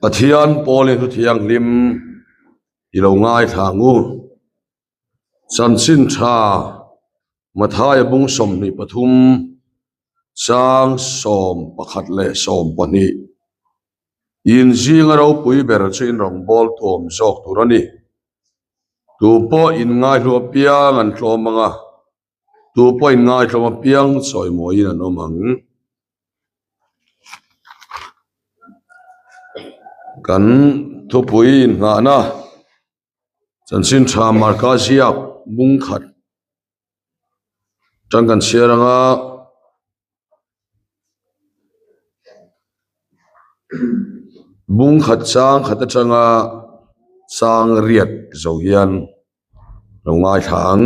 Pathian pole thu thiang lim ilo ngai thangu san sin tha mathai bung som ni pathum sang som pakhat le som pani in jing ro pui ber chin rong bol tom jok turani tu po in ngai lo piang an tlomanga tu po in ngai tloma piang choi mo in an omang kan thu pui in nga na san sin tha marka siap bung khat tang kan siaranga bung khat sang khata changa sang riat zo hian longai thang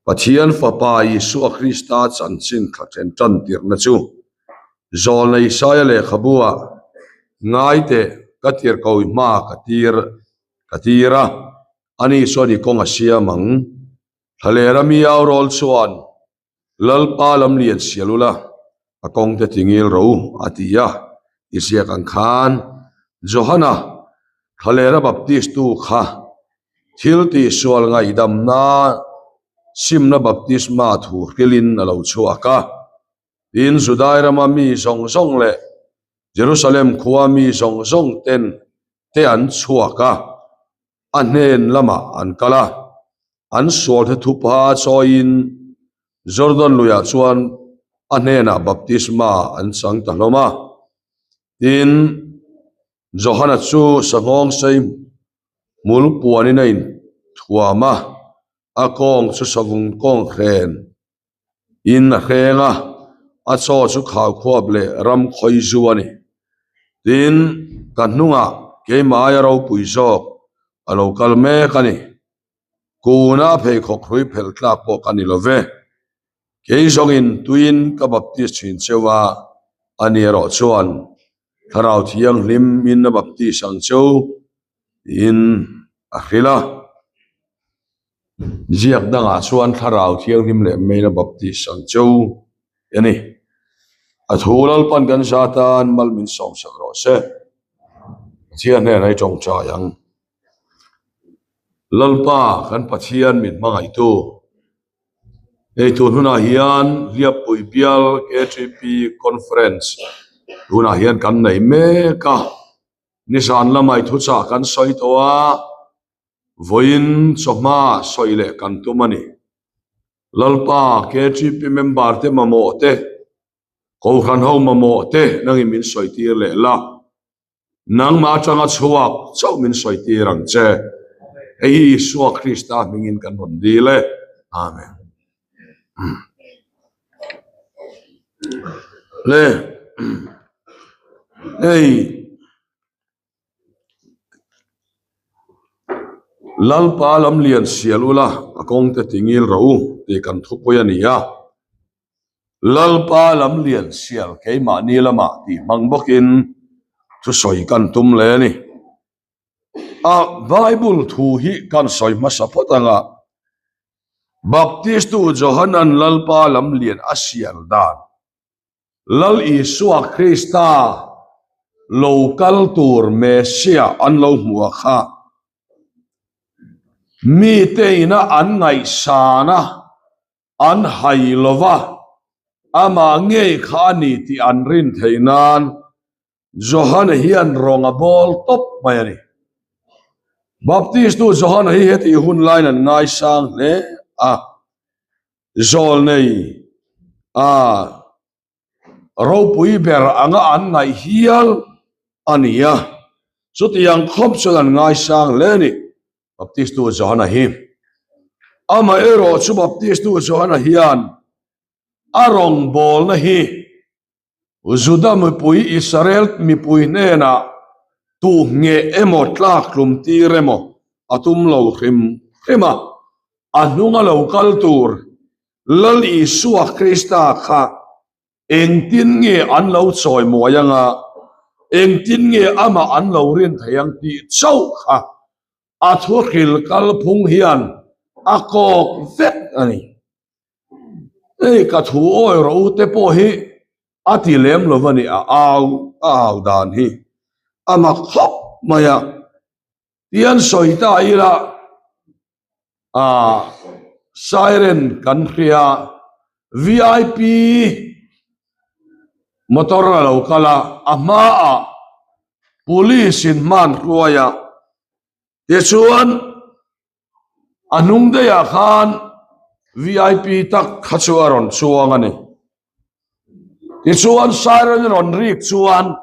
Pathian Fapa Yesu Krista chan sin khathen tan tir na chu zol nei saya le khabua ngai te katir koi ma katira ani so ni konga sia mang thalera mi aw rol chuan lalpa lam lian sialula akong te tingil ro atia isia kan khan Johana thalera baptistu kha thilti sual ngai damna simna baptisma thu khilin alo chuaka in Judairama mi song le Jerusalem khuwa mi song ten te an chuaka anen lama an kala an sol the thupa choin Jordan luya chuan anena baptisma an sang taloma in Johana chu sangong sei mul puani nain thuama akong chu savung kong khen in a khenga a cho chu khaw khop le ram khoi zuani tin kanunga ke maya ro puizok alo kalme kani kuna phei khok hrui phel tlak po kani love ke zongin tuin ka baptist chin chewa ani ro chuan tharau thiang lim in na baptist sang cheu in akhila ziak danga chuan tharau thiang lim le meina baptist sang cheu yani athulal pan kan satan malmin som sakro se chia ne nai chong cha yang lalpa kan pathian min mangai tu ei tu huna hian liap pui bial KTP conference huna hian kan nei me ka nisan lamai thu cha kan soi towa voin choma soile kan tumani lalpa KTP member te mamo te ko khan ho mamo te nangi min soi tir le la nang ma changa chuak chau min soi tirang che ei suwa Krista mingin kan hon dile amen le ei lalpa lam lian sialula akong te tingil ro te kan thupoya nia lalpa lam lian sial ke ma ni lama ti mangbokin chu soi kan tum le ni a Bible thu hi kan soi ma sapotanga Baptistu Johanan lalpa lam lian asial dan lal Isua Krista local tur Mesia an lo muwa kha mi te ina an ngai sana an hailova ama nge khani ti an rin theinan Johanna hian ronga bol top mayani Baptistu Johanna hi heti hun line an ngai sang le zol nei ro pui ber anga an ngai hial ania sutiang khop cholan ngai sang le ni Baptistu Johanna hi ama ero chu Baptistu Johanna hian arong bol na hi Juda mi pui Israel mi pui nena tu nge emo tlak lum ti remo atum lo khima anunga lo kaltur lal Isua Krista kha engtin nge an lo choi moyanga engtin nge ama an lo rin thayang ti chau kha athukil kalphung hian akok vet ani ei ka thu oi ro te po hi ati lem lovani aw dan hi ama khop maya tian soita ila siren kan khria VIP motor lo kala ama police in man ruaya te chuan anung de ya khan VIP tak khachuaron chuangani ti chuan siren ron rik chuan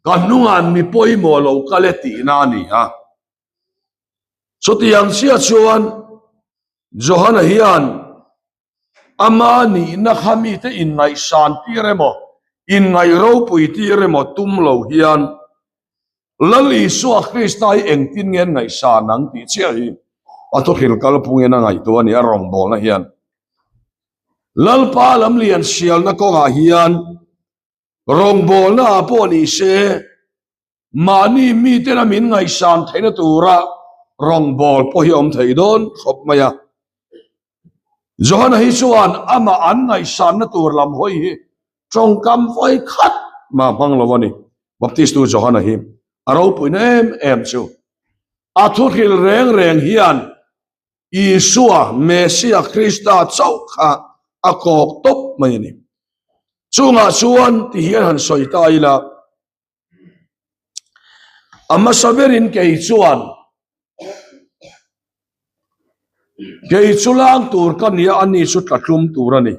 kanungan mi poimo lo kaleti na ni ha so tiang sia chuan Johanna hian ama ni na khami te in ngai san ti remo in ngai ro pui ti remo tum lo hian lali su Christai engtin ngen ngai san nang ti chia hi ato khil kal pungen na ngai to ni arong bol na hian lalpa lam lian sial na ko nga hian rong bol na po ni se mani mi te na min ngai san thaina tura rong bol po hi om thei don khop maya Johanna hi chuan ama an ngai san na tur lam hoi hi trong kam voi khat ma mang lovani baptist tu Johanna hi aro puinem em chu athu khil reng reng hian Isua Mesia Krista chau kha akok top mai ni chunga chuan ti hian han soita ila ama saverin ke chuan ke chulang tur kan nia ani chu tlatlum turani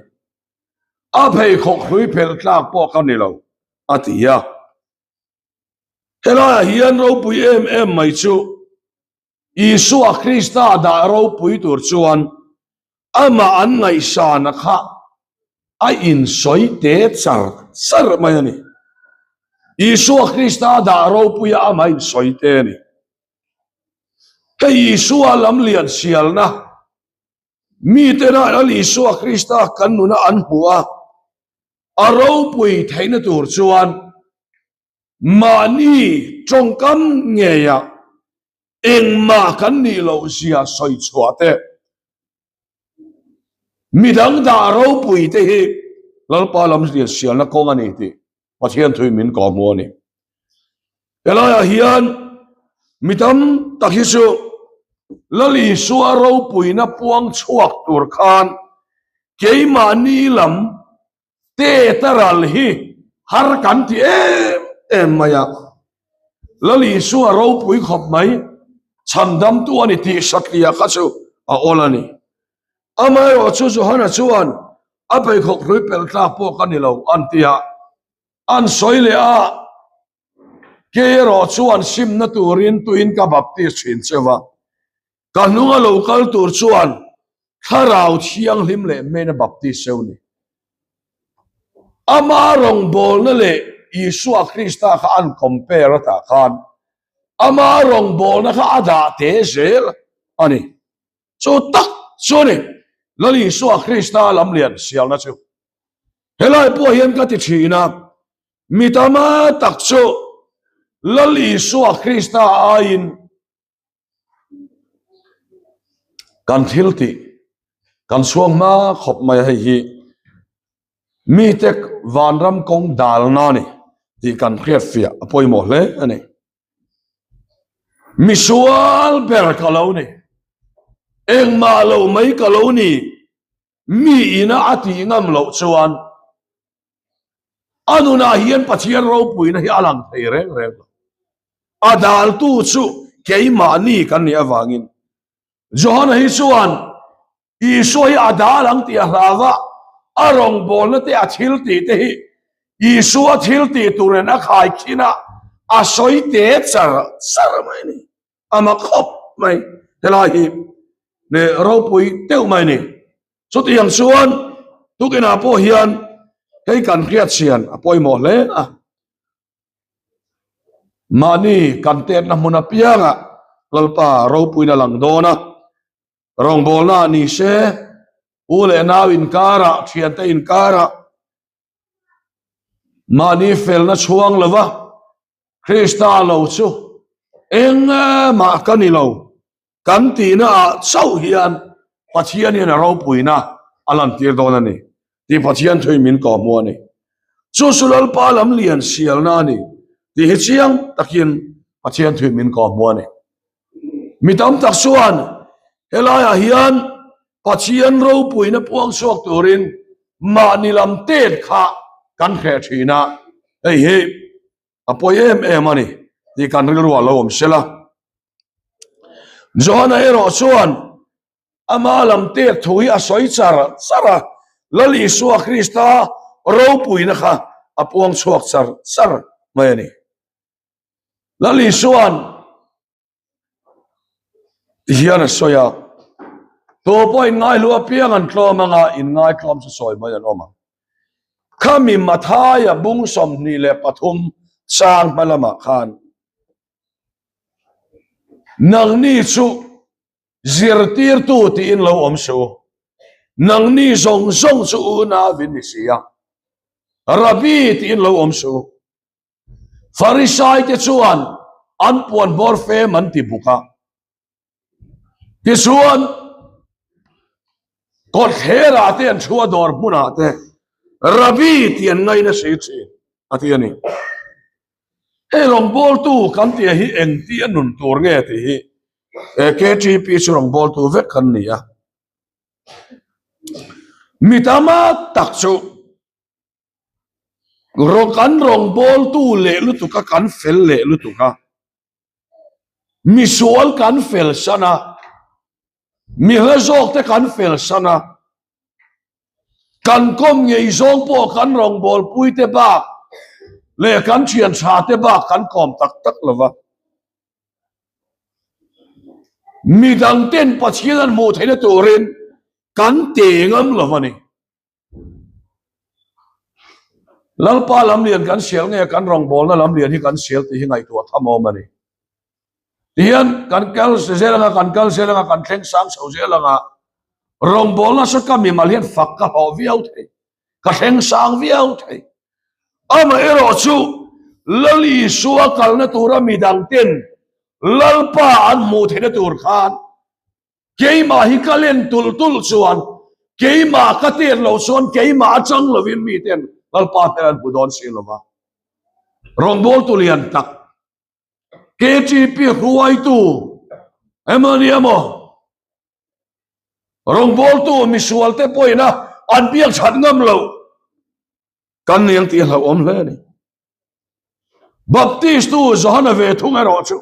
a phei khok hui phel tlak po kan ni lo atia hela hian ro pui em mai chu Isua Krista da ro pui tur chuan ama an ngai sana kha a in soi te char sar mai ani Isua Krista da ro pui ama in soi te ni ke Isua lam lian sial na mi te na al Isua Krista kan nu na an hua aro pui thaina tur chuan mani chongkam nge ya eng ma kan ni lo sia soi chuate midang da ro pui te hi lalpa lam sial na ko ngani ti pathian thui min ko mo ni elaya hian midam takhisu lali suwa ro pui na puang chuak tur khan keima ni lam te taral hi har kan ti em maya lali suwa ro pui khop mai chandam tu ani ti saklia khachu a olani amai o chu Johanna chuan apai khok rui pel tla po kanilo antia an soile a ke ro chuan sim na turin tuin ka baptist chin chewa kanunga local tur chuan tharau thiang hlim le me na baptist seuni ama rong bol na le Isua Krista kha an compare ta khan ama rong bol na kha ada te zel ani so tak so ne lali Isua Krista lam lian sial na chu helai po hian ka ti thina mitama tak chu lali Isua Krista ain kan thilti kan suang ma khop mai hi mi tek vanram kong dal na ni ti kan khriat fia apoi mo hle ani mi sual ber kalo ni eng ma lo mai kalo ni mi ina ati ngam lo chuan anuna hian pathian ro pui na hi alang thei reng reng adal tu chu keima ni kan ni awangin Johanna hi chuan Isoi adalang ti rawa arong bol na te athil ti te hi Isua thil ti turen a khai khina a soi te char sar mai ni ama khop mai helahi ne ro pui teu mai ni so ti yang chuan tukena po hian hei kan khiat sian apoi mo le mani kan te na muna pianga lalpa ro pui na lang dona rong bol na ni se ule naw in kara thian te in kara mani fel na chuang lova Krista lo chu eng ma kani lo kan ti na chau hian pathian hian ro pui na alan tir dona ni ti pathian thui min ko mo ni chu sulal pa lam lian sial na ni ti hi chiang takin pathian thui min ko mo ne mi tam tak suan helaya hian pathian ro puina puang suak turin ma nilam tet kha kan khe thina ei he apoi em ani ti kan ril ro lo om sela Johana ero suan ama lam tet thui a soi chara lali suwa Krista ro puina kha apuang suak sar mai ani lali suan hian a soya to point ngai lu apiang an tlom anga in ngai tlom sa soi mai an oma khami mathaya bung som ni le pathum sang malama khan nang ni chu zirtir tu ti in lo om su nang ni zong chu na vin ni sia rabi ti in lo om su farisai te chuan an puan bor fe man ti buka ti chuan kot hera te an chua dor puna te rabi ti an ngai na si chi ati ani e rong bol tu kan ti hi eng ti anun tur nge ti hi KGP chu rong bol tu vek kan ni a mitama tak chu kan rong bol tu le lu tu ka kan fel le lu tu ka mi sual kan fel sana mi hazok te kan fel sana kan kom ngei zong po kan rong bol pui te ba le kan chian cha te ba kan kom tak lova mi dang ten pathian mo theina turin kan tengam lovani lalpa lam lian kan sial nge kan rong bol na lam lian hi kan sial ti hi ngai tu thamo mani hian kan kal selanga kan thleng sang so zelanga rong bol na sa kam mi malian fak ka ho viau the ka thleng sang viau the ama ero chu lali suwa kal na tura mi dang ten lalpa an mu theina tur khan keima hi kalen tul chuan keima ka ter lo chuan keima achang lovin mi ten lalpa teran budon silova rong bol tu lian tak KGP huai tu emani amo rong bol tu misual te poina an biak chat ngam lo kan niang ti lo om le ni baptist tu Johana ve thung ero chu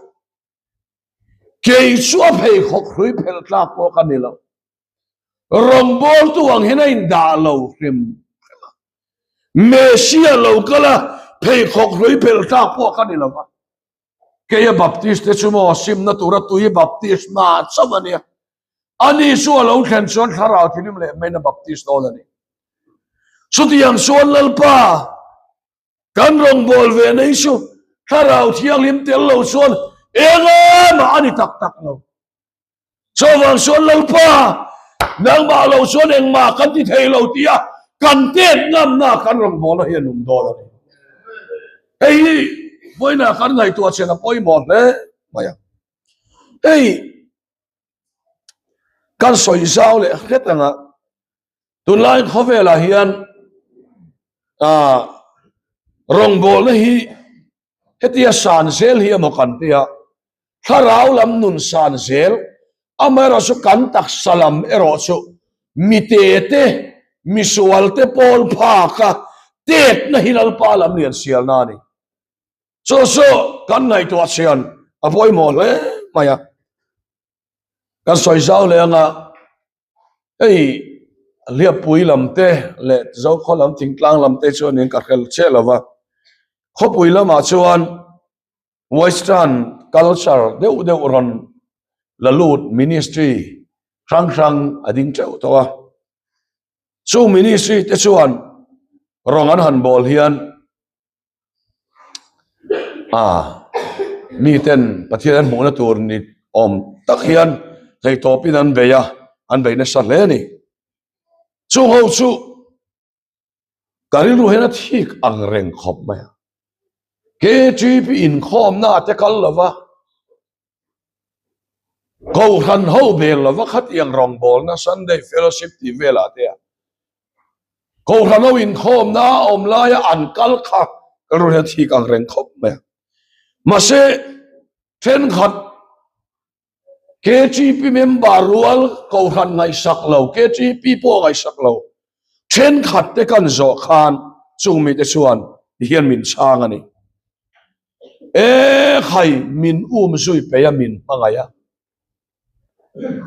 ke chua phei khok hrui phel tla po kan ni lo rong bol tu ang hena in da lo rim Mesia lo kala phei khok hrui phel tla po kan ni lo ke baptist te chumo sim na tura tu hi baptist ma chamania ani su lo khan chon thara thinim le maina baptist no lani sutiang suan lalpa kan rong bol ve nei su thara thiang lim tel lo suan enga ma ani tak lo chawang suan lalpa nang ba lo suan eng ma kan ti thei lo tia kan tet ngam na kan rong bol hi num do lani ei boina kan ngai tu chena poi mo le maya ei kan soi zau le khetanga tun lai khovela hian rong bol na hi hetia san zel hi mo kan tia tharau lam nun san zel amara su kan tak salam ero su mitete misual te pol pha ka tet na hilal pa lam lian sial na ni so kan ngai tu asian apoi mo le maya kan soi zau le nga ei lia pui lam te le zo kho lam ting tlang lam te chuan in ka khel che lova kho pui lama chuan western culture deu ron la lut ministry rang ading cheu to wa chu ministry te chuan rong an han bol hian mi ten pathian mo na tur ni om tak hian thei topin an beya an beina sa le ni chu ho chu karilu hena thik ang reng khop maya KGP in khom na te kal lova ko han ho bel lova khat yang rong bol na Sunday fellowship ti vela te ko han ho in khom na om la ya an kal kha karu hena thik ang reng khop maya มาเสเทรนขัดKGP member rual ko han ngai sak lo KGP po ngai sak lo chen khat te kan zo khan chung mi te chuan hian min chang ani khai min zui pe ya min angaya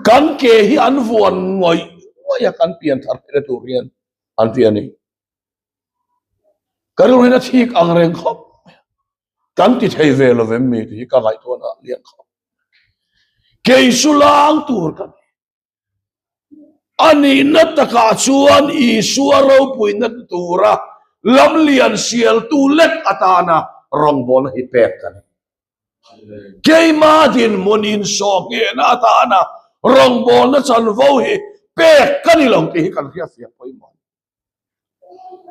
kan ke hi an vuan ngoi ya kan pian thar te tu rian an pian ni karuna thik ang reng khop kan ti thei ve lo vem mi ti ka ngai to na lian khop ke sulang tur kan ani nataka chuan isuaro puina tura lamlian sial tu let atana rongbon hi pek kan ke madin monin soke na atana rongbon na chanvo hi pek kan ilong ti kan ria fia poi mo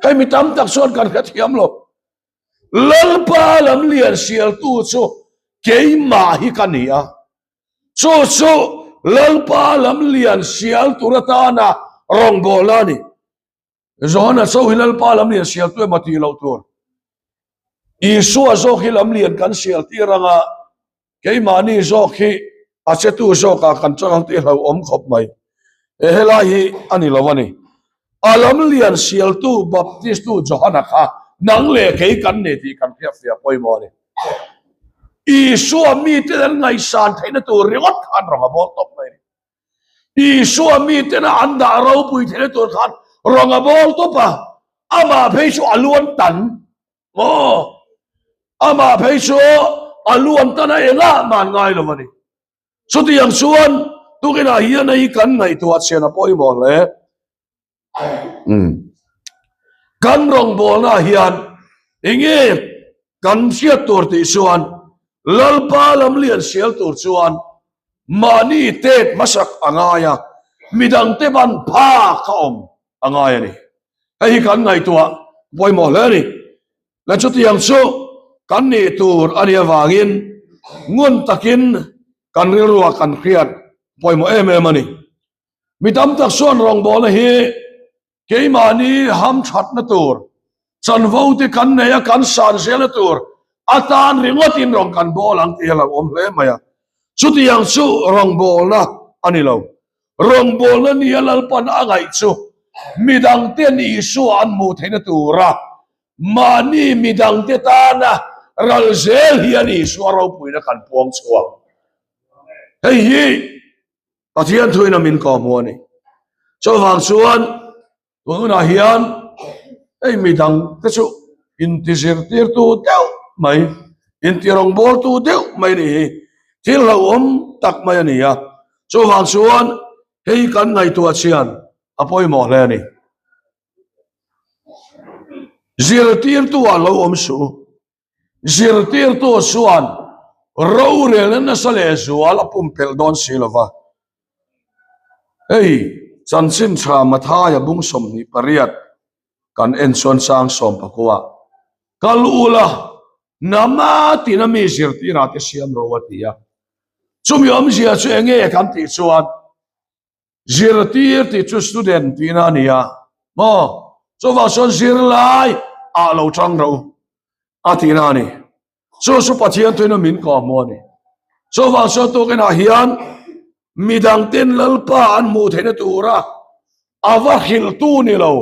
kai mi tam tak suan kan khat hiam lo lalpa lamlian sial tu chu ke ma hi kania so lalpa lamlian sial turatana rongbolani zona so lalpa lamlian sial tu mati lo tur isu zo lamlian kan sial tiranga keimani zo khi achetu zo ka kan chang ti lo om khop mai ehela hi ani lawani alamlian sial tu baptist tu johana kha nang le ke kan ne ti kan fia poi mo ni isu mi te ngai san thaina tu ringot khan ronga bol top mai isu mi te na anda ro pui thaina tu khan ronga bol to pa ama pheisu aluan tan mo ama pheisu aluan tan enga man ngai lo mani so ti yang suan tu kina hian nei kan ngai tu achena poi mo le kan rong bol na hian inge kan sia tur ti suan lalpa lamlian sial tur chuan mani tet masak angaya midang te ban pha ka om angaya ni ai kan ngai tua boy mo le ni la chu tiang chu kan ni tur ani awangin ngun takin kan rilwa kan khiat boy mo em ani midam tak suan rong bol hi ke mani ham that na tur chan vo te kan ne ya kan san sel tur atan ringotin rong kan bolang tiala om le maya chuti yang chu rong bol na ani lo rong bol na ni alal pan angai chu midang te ni su an mu theina tura mani midang te ta na ral zel hi ani suaro puina kan puang chuwa hei hi pathian thuina min ko mo ni cho wang chuan tuna hian ei midang te chu in tisir tir tu deu mai in tirong bol tu deu mai ni thil lo tak mai ani ya chu wang chuan hei kan ngai tu achian apoi mo le ni zir tir tu lo su zir tir tu suan ro re na sale zual apum pel don silova hei chansin thra mathaya bung som ni pariat kan en son sang som pakwa kalula nama tinami zir tira te siam rowatia chumiom zia chu enge kan ti chuan zir tir ti chu student tina nia mo so va son zir lai a lo chang ro atina ni so pathian toina min ko mo ni so va so to kena hian midang ten lalpa an mu theina tura awa khil tu ni lo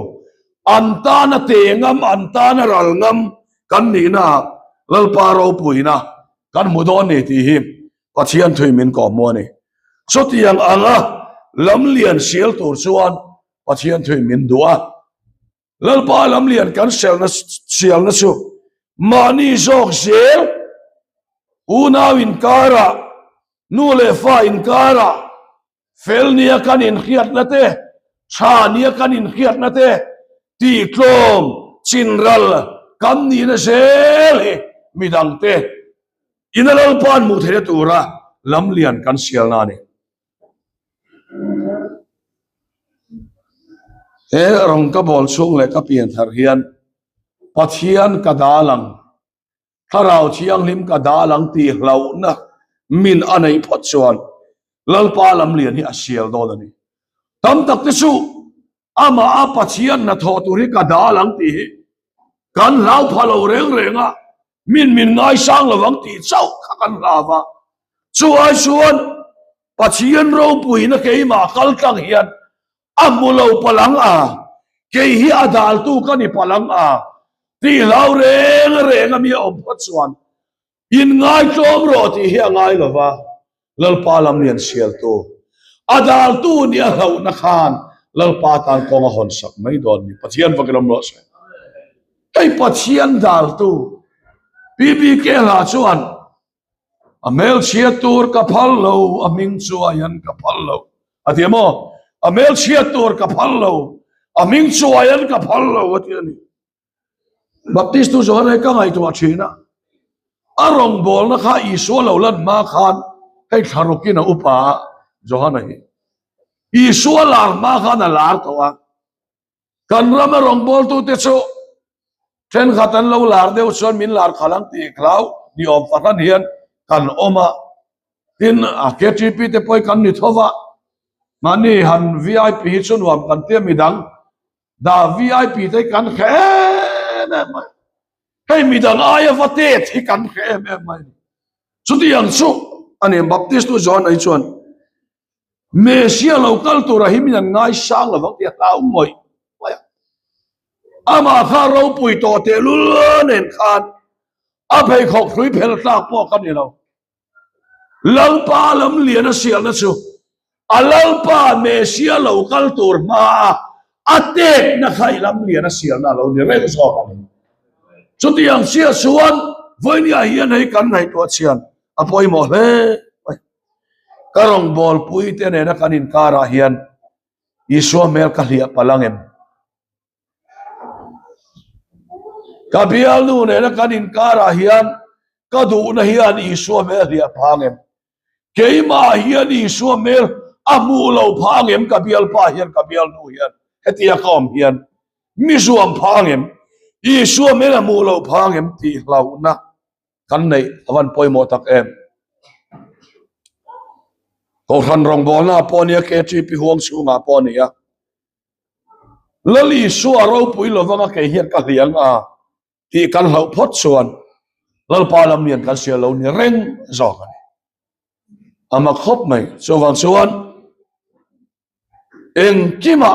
antana tengam antana ralngam kan ni na lalpa ro puina kan mudon ni ti hi pathian thui min ko mo ni so tiang anga lamlian sial tur chuan pathian thui min duwa lalpa lamlian kan sial na chu mani zok sel una win kara nu le fa in kara fel nia kan in khiat na te cha nia kan in khiat na te ti klom chinral kan ni na sel midang te inalal pan mu the tura lamlian kan sial na ni rong ka bol chung le ka pian thar hian pathian kadalang tharau chiang lim kadalang ti hlau na min anei phot chuan lalpa lamlian hi asial do ni tam tak te su ama a pathian na tho tu ri kadalang ti kan lau phalo reng renga min ngai sang lawang ti chau khakan lava chuai chuan pathian ro pui na keima kal tlang hian amulo palang a ke hi adal tu ka ni palang a ti lau reng ami om phat chuan in ngai tlom ro ti hi ngai lova lalpa lam lian sial tu adal tu ni a hau na khan lalpa tan kong a hon sak mai don ni pathian vakilam lo se kai pathian dal tu bibi ke la chuan amel chia tur ka phal lo aming chuayan ka phal lo atiamo amel chia tur ka phal lo aming chuayan ka phal lo atiani baptist tu zon ka ngai tu achina arong bol na kha isu lo lan ma khan kai tharukina upa johana hi isu lar ma khan lar to wa kan ram rong bol tu te chu ten khatan lo lar deu chon min lar khalang ti klau ni om pakhan hian kan oma tin a KTP te poi kan ni thowa mani han VIP chun wam kan te midang da VIP te kan khe na mai hey midang aya vate thi kan khe me mai chuti yang chu ani baptist tu zon ai chuan mesia local tu rahim yang ngai sang la wak ya tau moi ama kha ro pui to te lul nen khan a phei khok thui phel tlak po kan ni lo lalpa lam lian a sial na chu a lalpa mesia local tur ma atek na khai lam lian a sial na lo ni re so kan chuti yang sia suan voi ni a hian hei kan nai to chian apoi mo le karong bol pui te ne na kanin kara hian isu mel ka hlia palangem kabial nu ne na kanin kara hian kadu na hian isu mel hlia phangem keima hian isu mel amu lo phangem kabial pa hian kabial nu hian hetia kom hian misuam phangem isu mel amu lo phangem ti hlau na kan nei awan poi mo tak em ko than rong bol na ponia KTP huang su nga ponia lali su aro pui lo wanga ke hian ka hiang a ti kan hlau phot chuan lal pa lam nian kan sia lo ni reng zo kan ama khop mai so wang chuan eng kima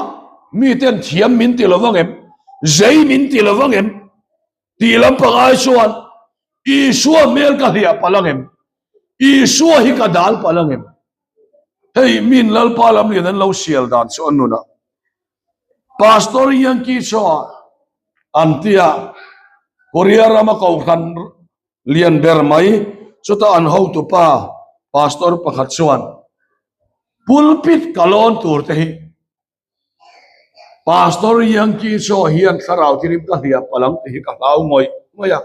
mi ten thiam min ti lo wangem zai min ti lo wangem ti lam pa ai chuan i suwa mel ka hia palangem i suwa hi ka dal palangem hey min lal palam lian an lo sial dan so anuna pastor yang ki cho antia korea rama kau khan lian ber mai chuta an ho tu pa pastor pakhat chuan pulpit kalon tur te hi pastor yang ki cho hian tharau tirim ka hia palang te hi ka lau moi moya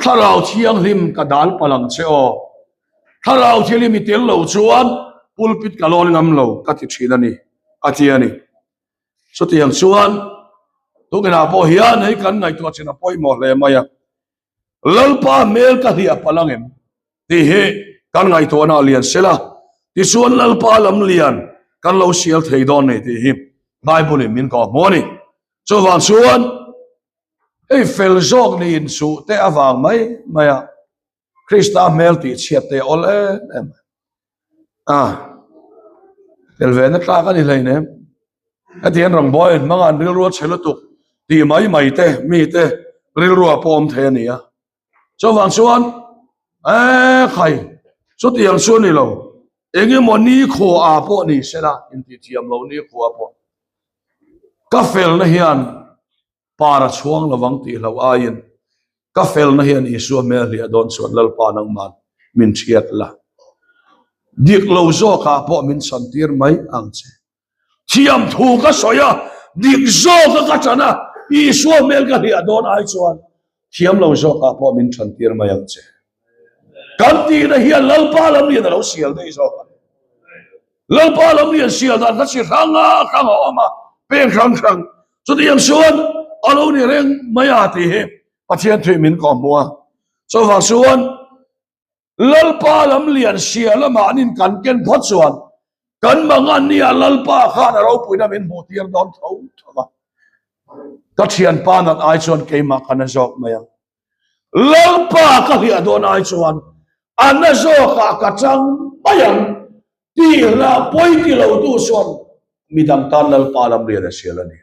tharau thiang lim ka dal palang che o tharau thilim i tel lo chuan pulpit kalon ngam lo kati thina ni atiani so tiang chuan tu kena po hian hei kan ngai tu china poi mo le maya lalpa mel ka hia palangem ti he kan ngai to na lian sela ti chuan lalpa lam lian kan lo sial thei don nei ti hi bible min ko moni so wan chuan ei fel jok ni in su te awang mai maya krista mel ti chiat te ol em telven na tla ka ni leine atian rong boy mangan ril ro chelo tu ti mai te mi te ril ro pom the ni a so wang chuan khai so ti yang chuan ni lo enge moni kho a po ni sela in ti thiam lo ni kho a po ka fel na hian para chuang lawang ti lo ain ka fel na hian isu me hlia don chuan lal pa nang man min chiat la dik lo zo ka po min santir mai ang che thiam thu ka soya dik zo ka chana isu mel ka hlia don ai chuan thiam lo zo ka po min santir mai ang che kan ti na hian lal pa lam ni da lo sial dei zo lal pa lam ni sial da ka si ranga oma pen rang so ti yang chuan alo ni reng maya ti he pathian thui min ko mua so wa chuan lalpa lam lian sia lama anin kan ken phot chuan kan mangan ni lalpa khan ro puina min motiar don thau thama ka thian pa nat ai chuan keima kana jok maya lalpa ka hi adonai chuan anna zo ka chang bayang ti la poi ti lo tu son midang tan lalpa lam ria da sialani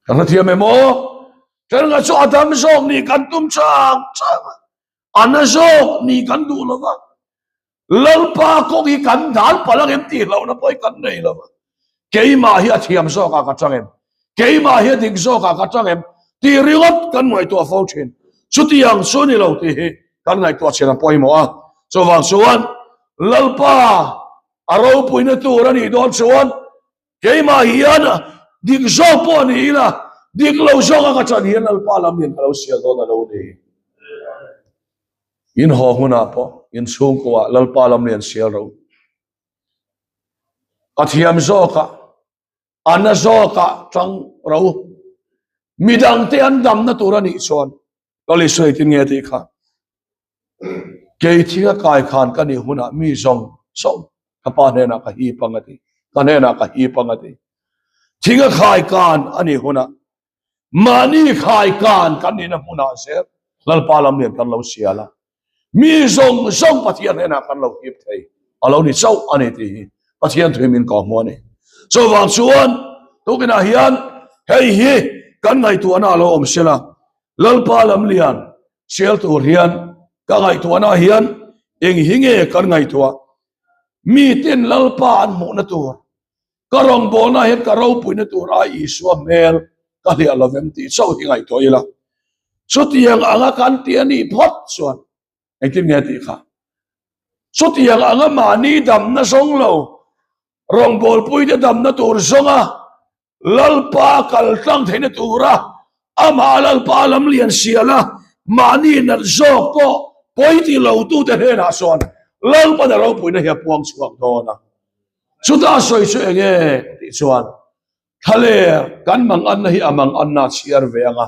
kan thia me mo kan nga so adam zok ni kan tum chang chang anna zok ni kan du lo ba lalpa ko ki kan dal palang em ti lo na poi kan nei lo keima hi athiam zo ka chang em keima hi ding zo ka chang em ti riot kan moi to fo chen chutiang suni lo ti hi kan ngai to chen poi mo a so wang suan lalpa aro puina tu rani don suan keima hi ana ding zo po ni la ding lo zo ka chan hi lalpa lam yen lo sia do na lo ni in ho huna po in sung ko lalpa lam yen sia ro athiam zo ka ana zo ka chang ro midang te an dam na turani son kali soi tin nge ti kha ke thia kai khan ka ni huna mi zong song ka pa ne na ka hi pangati ka ne na ka hi pangati thia khai kan ani huna mani khai kan kan ni na huna se lal palam ne kan lo siala mi zong zong pathian ne na kan lo hip thei alo ni chau ani ti pathian thrimin ka mo ni so wang chuan tu kina hian hei hi kan ngai tu ana lo om sela lal palam lian sel tu hian ka ngai tu ana hian eng hinge kan ngai tu mi tin lal pa an mo na tu karong bo na het karo puina tu ra I so mel ka li alovem ti so hi ngai to ila so tiang anga kan ti ani phot chuan eng tin nge ti kha so tiang anga mani dam na song lo rong bol pui de dam na tur songa lalpa kal tang theina tura ama lalpa lam lian siala mani na zo po poi ti lo tu te he na son lalpa da ro pui na he puang chuak do na chuta soi chu enge ti chuan thale kan mang an na hi amang an na chiar ve anga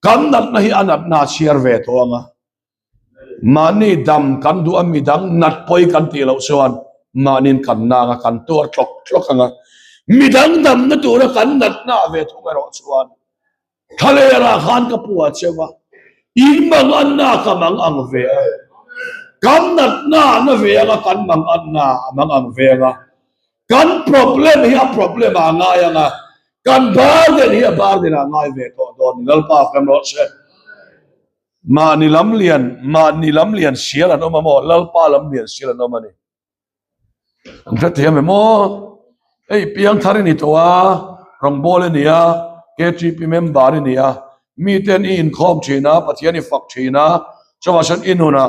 kan nat na hi anat na chiar ve to anga mani dam kan du ami dang nat poi kan ti lo chuan manin kan na nga kan tur tlok tlok anga midang dam na tura kan nat na ve thu ga ro chuan thale ra khan ka puwa chewa imang an na ka mang ang ve kan nat na na ve anga kan mang an na mang ang ve anga kan problem hi a problem anga anga kan barden hi a barden anga ve to don ngal pa kam ro se ma ni lam lian sial an oma mo lal pa lam lian sial an oma ni ang thathiam me mo ei piang thari ni towa rong bol ni a KTP member ni a mi ten in khom china pathiani fak china chawa san inuna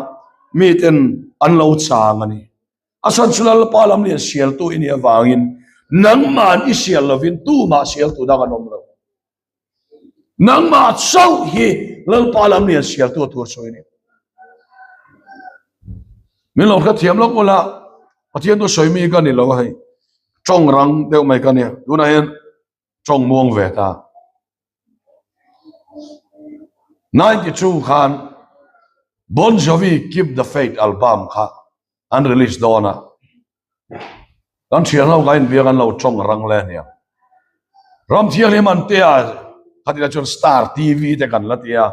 mi ten an lo chang ani asan sulal pa lam lian sial tu ini awangin nang man I sial lovin tu ma sial tu da kanom lo nang ma chau hi lal pa lam lian sial tu tu so ini min lo thathiam lo kola pathian tu soi mi ka ni lo hai chong rang deu mai ka ni tu na hen chong muang ve ta 92 khan Bon Jovi Keep the Faith album kha unreleased dona kan thian lo gain bia kan lo chong rang le nia ram thian le man te a khatina chon Star TV te kan la tia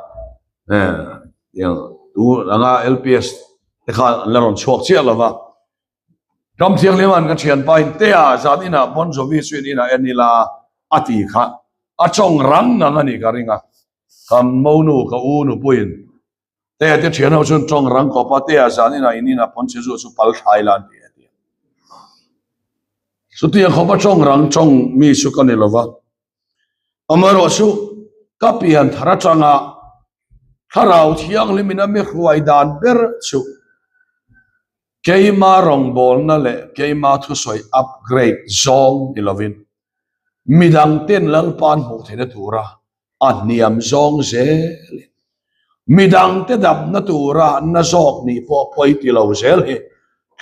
yang tu anga LPS te kha la ron chok chia lova ram thian le man kan thian pa in te a zadina Bon Jovi swinina enila ati kha a chong rang na ngani ka ringa kam monu ka unu puin te te thian ho chon chong rang ko pa te a zadina inina ponche zo su pal Thailand sutia khoba chong rang chong mi su kan lova amaro su kapian thara changa tharau thiang limina me khuai dan ber chu keima rong bol na le keima thu soi upgrade zong ilovin midang ten lang pan ho thena tura aniam zong ze midang te dab na tura na zok ni po poi ti lo zel he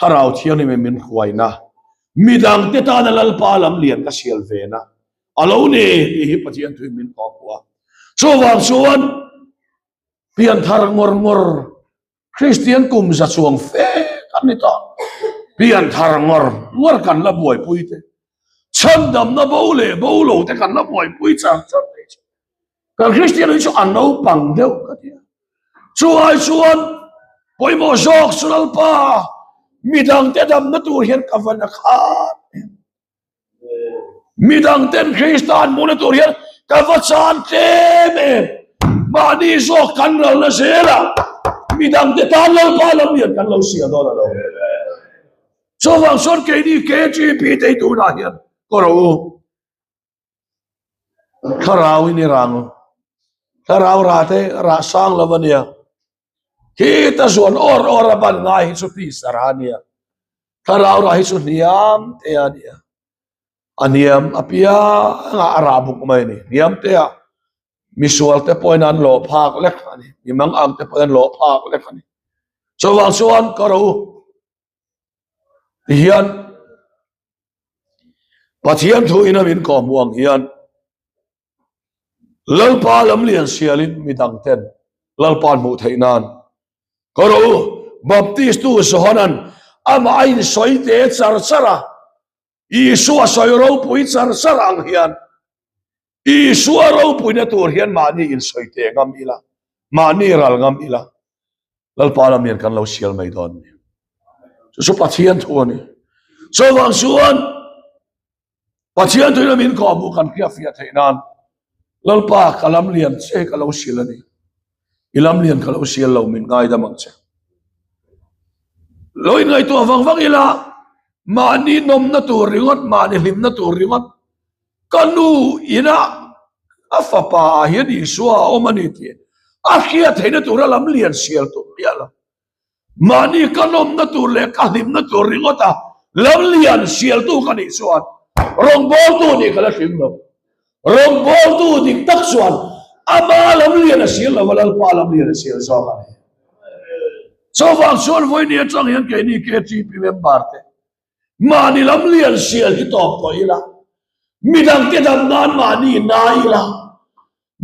tharau thiang ni me min khuai na midang te ta na lal pa lam lian ka sial ve na alo ne hi pathian thui min ko kwa so wang suan pian thar ngor Christian kum za chuang fe kan ni ta pian thar ngor kan la boi pui te chan dam na bo lo te kan la boi pui chang chang kan Christian ni chu an no pang deu ka dia chuai chuan poimo jok sunal pa midang te dam na tur hian kavan khat midang ten Kristan mo na tur hian kavachan teme mani jok kan ral na sela midang te tan lal pa lam hian kan lo sia do la lo so wang son ke ni KGP te tu na hian ko ro kharau ni rang kharau ra te ra sang lavania kita suan or ban ngai su ti sarania kharau ra hi su niam te ania aniam apia nga arabu kumai ni niam te a misual te poinan lo phak lek ani imang ang te poinan lo phak lek ani so wang suan ko ro hian pathian thu inamin ko muang hian lalpa lam lian sialin midang ten lalpan mu thainan koro baptist tu sohanan ama ain soite chara isu soiro pui sarang hian isu ro pui na tur hian mani in soite ngam ila mani ral ngam ila lalpa lam lian kan lo sial mai don so pathian thu ani so wang suan pathian thu inamin ko mu kan kia fia thainan lalpa kalam lian che kalau silani ilam lian kalau sil lo min ngai da mang che loi ngai to wang ila mani nom na tu ringot mani lim na tu ringot kanu ina afapa hian isua omani ti akhia theina tu lam lian sil tu yala mani kanom na tu le kalim na tu ringota lam lian sil tu kan isuan rong bol tu ni kala sim lo rong bol tu dik tak suan ama lam lian asil la walal pa lam lian asil so ka so wang suan voi ni chang hian ke ni KGP member te mani lam lian sil hi top ko ila midang te dam nan mani na ila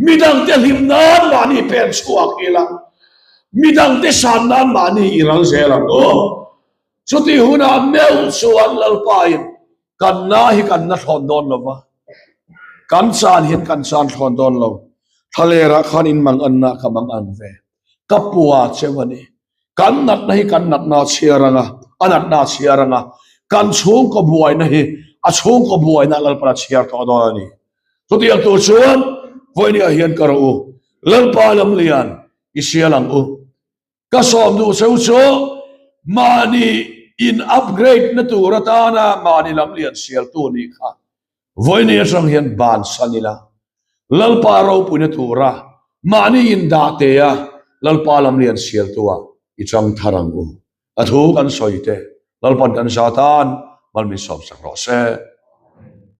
midang te lim nan mani pen suak ila midang te san nan mani irang selang do so ti huna meu suan lal pain kan na hi kan na thon don lo wa kan san hian kan san thon don lo thalera khan in mang an na khamang an ve kapua chewani kan nat nahi kan nat na chiaranga anat na chiaranga kan chung ko buai nahi a chung ko buai na lal para chiar to do ni so ti to chuan voi ni a hian karo lal pa lam lian isialang u ka som du seu cho mani in upgrade na tu ratana mani lam lian sial tu ni kha voi ni sang hian ban sanila lal pa ro pu na tu ra mani in da te ya lal pa lam lian sial tu a i chang tharang u a thu kan soite lal pan kan satan mal mi som sak ro se